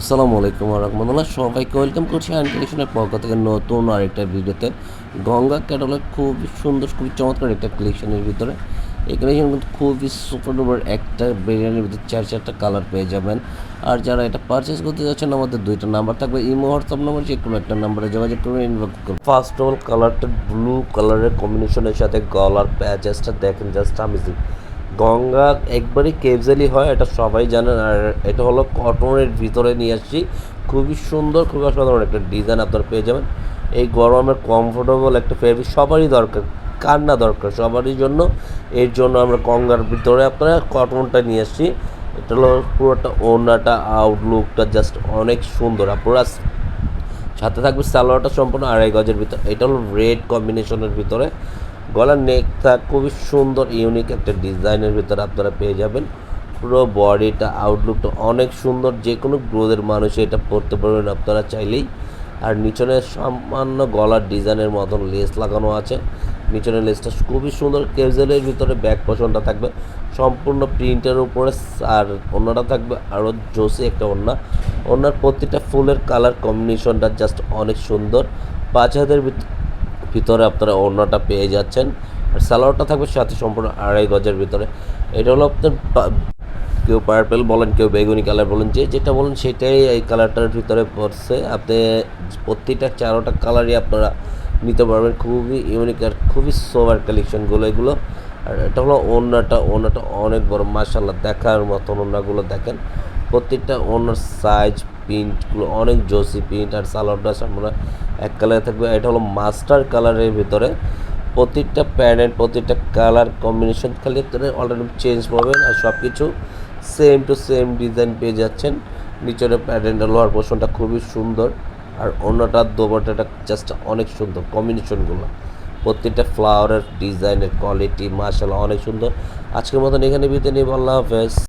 আসসালামু আলাইকুম রহমতুল্লাহ, সবাইকে ওয়েলকাম করছি আইন কালেকশনের পক্ষ থেকে নতুন আরেকটা ভিডিওতে। গঙ্গা ক্যাটালগ খুবই সুন্দর, খুবই চমৎকার একটা কালেকশনের ভিতরে। এই কালেকশন কিন্তু খুবই সুপার ডুপার একটা বিরিয়ানির ভিতরে চারটা কালার পেয়ে যাবেন। আর যারা এটা পারচেস করতে যাচ্ছেন, আমাদের দুইটা নাম্বার থাকবে, ইমো হোয়াটসঅ্যাপ নাম্বার, যে কোনো একটা নাম্বারে যোগাযোগ করবেন, ইনবক্স করবেন। ফার্স্ট অফ অল কালারটা ব্লু কালারের কম্বিনেশনের সাথে গলার প্যাচেসটা দেখেন, জাস্ট আমেজিং। গঙ্গা একবারই কেভজেলি হয়, এটা সবাই জানেন। আর এটা হলো কটনের ভিতরে নিয়ে আসছি, খুবই সুন্দর, খুবই অসাধারণ একটা ডিজাইন আপনারা পেয়ে যাবেন। এই গরমের কমফোর্টেবল একটা ফেব্রিক সবারই দরকার, কার না দরকার, সবারই জন্য। এর জন্য আমরা গঙ্গার ভিতরে আপনারা কটনটা নিয়ে আসছি। এটা হলো পুরোটা ওড়নাটা, আউটলুকটা জাস্ট অনেক সুন্দর। আপনারা সাথে থাকবে সালোয়ারটা সম্পূর্ণ 2.5 গজের ভিতরে। এটা হলো রেড কম্বিনেশনের ভিতরে। গলার নেকটা খুবই সুন্দর, ইউনিক একটা ডিজাইনের ভিতরে আপনারা পেয়ে যাবেন। পুরো বডিটা, আউটলুকটা অনেক সুন্দর, যে কোনো গ্রোথের মানুষ এটা পরতে পারবেন আপনারা চাইলেই। আর নিচনে সামান্য গলার ডিজাইনের মতন লেস লাগানো আছে। নিচনের লেসটা খুবই সুন্দর, ক্যাজুয়ালের ভিতরে ব্যাক পোর্শনটা থাকবে সম্পূর্ণ প্রিন্টের উপরে। আর ওড়নাটা থাকবে আরও জোসি একটা ওড়না। ওড়নার প্রতিটা ফুলের কালার কম্বিনেশনটা জাস্ট অনেক সুন্দর। 5 হাতের ভিতরে আপনারা ওড়নাটা পেয়ে যাচ্ছেন। আর সালোয়ারটা থাকবে সাথে সম্পূর্ণ 2.5 গজের ভিতরে। এটা হলো আপনার কেউ পার্পেল বলেন, কেউ বেগুনি কালার বলেন, যে যেটা বলেন সেটাই এই কালারটার ভিতরে পড়ছে। আপনি প্রতিটা 4টা কালারই আপনারা নিতে পারবেন। খুবই ইউনিক আর খুবই সোভার কালেকশনগুলো এগুলো। আর এটা হলো ওড়নাটা অনেক বড়, মাশাআল্লাহ দেখার মতন। ওড়নাগুলো দেখেন, প্রত্যেকটা ওড়নার সাইজ, প্রিন্টগুলো অনেক জোসি প্রিন্ট। আর সালোয়ারটা আমরা এক কালারে থাকবে। এটা হলো মাস্টার কালারের ভিতরে। প্রত্যেকটা প্যান্ট, প্রত্যেকটা কালার কম্বিনেশন খালি অলরেডি চেঞ্জ পাবেন। আর সব কিছু সেম টু সেম ডিজাইন পেয়ে যাচ্ছেন। নিচের প্যান্টের লোয়ার পোর্শনটা খুবই সুন্দর। আর অন্যটার দোপাট্টাটা জাস্ট অনেক সুন্দর কম্বিনেশনগুলো। প্রত্যেকটা ফ্লাওয়ারের ডিজাইনের কোয়ালিটি মাশাআল্লাহ অনেক সুন্দর। আজকের মতন এখানে বিদায় নিব, আল্লাহ হাফেজ।